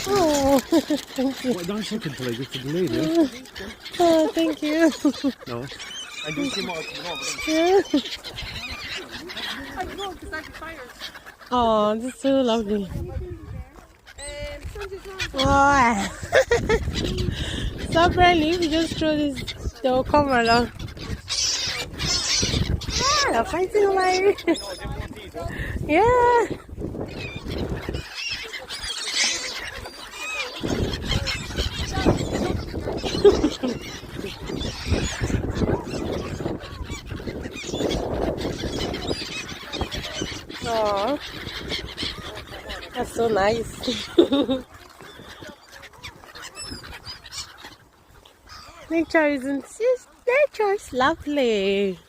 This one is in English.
Oh, thank you. What dance looking for? Just for the lady? Oh, thank you. No. I do see more. Yeah. Oh, this is so lovely. Wow. Stop running, we just throw this, they'll come along. Ah, they're fighting away. Yeah. Oh, that's so nice. Nature is lovely.